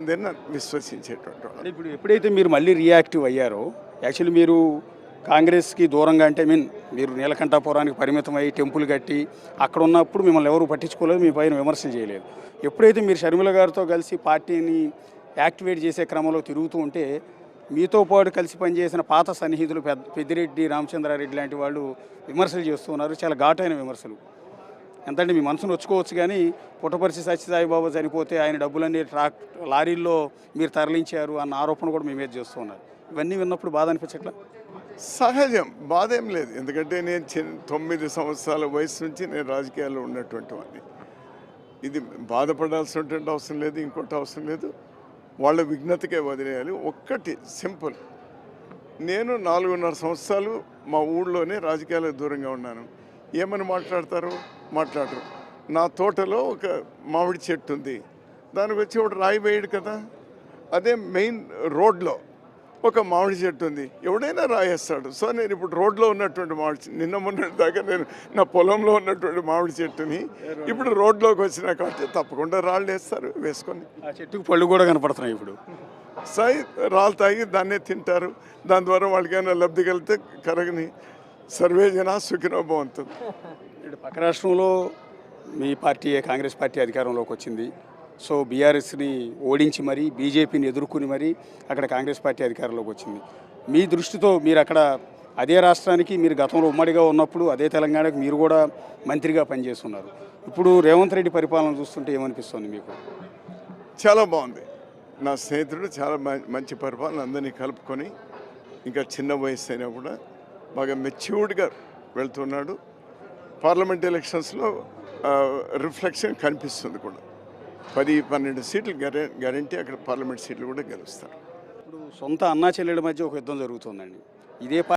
ఉందని విశ్వసించేటువంటి వాళ్ళం. అంటే ఇప్పుడు ఎప్పుడైతే మీరు మళ్ళీ రియాక్టివ్ అయ్యారో, యాక్చువల్లీ మీరు కాంగ్రెస్కి దూరంగా అంటే మీరు నీలకంఠాపురానికి పరిమితం అయ్యి టెంపుల్ కట్టి అక్కడ ఉన్నప్పుడు మిమ్మల్ని ఎవరు పట్టించుకోలేదు, మీ పైన విమర్శలు చేయలేదు. ఎప్పుడైతే మీరు షర్మిల గారితో కలిసి పార్టీని యాక్టివేట్ చేసే క్రమంలో తిరుగుతూ ఉంటే, మీతో పాటు కలిసి పనిచేసిన పాత సన్నిహితులు పెద్దిరెడ్డి రామచంద్రారెడ్డి లాంటి వాళ్ళు విమర్శలు చేస్తూ ఉన్నారు, చాలా ఘాటైన విమర్శలు. ఎంతంటే మీ మనసును వచ్చుకోవచ్చు, కానీ పుట్టపర్తి సత్యసాయిబాబా చనిపోతే ఆయన డబ్బులన్నీ లారీల్లో మీరు తరలించారు అన్న ఆరోపణ కూడా మీ మీద చేస్తూ ఉన్నారు. ఇవన్నీ విన్నప్పుడు బాధ అనిపించట్లా? సహజం, బాధ ఏం లేదు. ఎందుకంటే నేను 9 సంవత్సరాల వయసు నుంచి నేను రాజకీయాల్లో ఉన్నటువంటి వాడిని. ఇది బాధపడాల్సినటువంటి అవసరం లేదు, ఇంకోటి అవసరం లేదు. వాళ్ళ విఘ్నతకే వదిలేయాలి. ఒక్కటి సింపుల్, నేను 4.5 సంవత్సరాలు మా ఊళ్ళోనే రాజకీయాలకు దూరంగా ఉన్నాను. ఏమని మాట్లాడతారు? మాట్లాడరు. నా తోటలో ఒక మామిడి చెట్టు ఉంది, దానికి వచ్చి ఒకటి రాయి వేయడు కదా. అదే మెయిన్ రోడ్లో ఒక మామిడి చెట్టు ఉంది, ఎవడైనా రాయేస్తాడు. సో నేను ఇప్పుడు రోడ్లో ఉన్నటువంటి నిన్న మొన్నటి దాకా నేను నా పొలంలో ఉన్నటువంటి మామిడి చెట్టుని ఇప్పుడు రోడ్లోకి వచ్చినా కాబట్టి తప్పకుండా రాళ్ళు వేస్తారు, వేసుకొని. ఆ చెట్టుకు పళ్ళు కూడా కనపడుతున్నాయి ఇప్పుడు. రాళ్ళు తాగి దాన్నే తింటారు. దాని ద్వారా వాళ్ళకి ఏమైనా లబ్ధి కలిగితే కరగని. సర్వే జన సుఖినో భవంతు. ఇటు పక్క రాష్ట్రంలో మీ పార్టీ కాంగ్రెస్ పార్టీ అధికారంలోకి వచ్చింది. సో బీఆర్ఎస్ని ఓడించి మరీ బీజేపీని ఎదుర్కొని మరీ అక్కడ కాంగ్రెస్ పార్టీ అధికారంలోకి వచ్చింది. మీ దృష్టితో మీరు అక్కడ అదే రాష్ట్రానికి మీరు గతంలో ఉమ్మడిగా ఉన్నప్పుడు అదే తెలంగాణకు మీరు కూడా మంత్రిగా పనిచేస్తున్నారు. ఇప్పుడు రేవంత్ రెడ్డి పరిపాలన చూస్తుంటే ఏమనిపిస్తుంది మీకు? చాలా బాగుంది. నా స్నేహితుడు చాలా మంచి పరిపాలన, అందరినీ కలుపుకొని, ఇంకా చిన్న వయసు అయినా కూడా బాగా మెచ్యూర్డ్గా వెళ్తున్నాడు. పార్లమెంట్ ఎలక్షన్స్లో రిఫ్లెక్షన్ కనిపిస్తుంది కూడా. 10-12 సీట్లు గ్యారంటీ అక్కడ పార్లమెంట్ సీట్లు కూడా గెలుస్తారు. ఇప్పుడు సొంత అన్నా చెల్లెల మధ్య ఒక యుద్ధం జరుగుతుందండి. ఇదే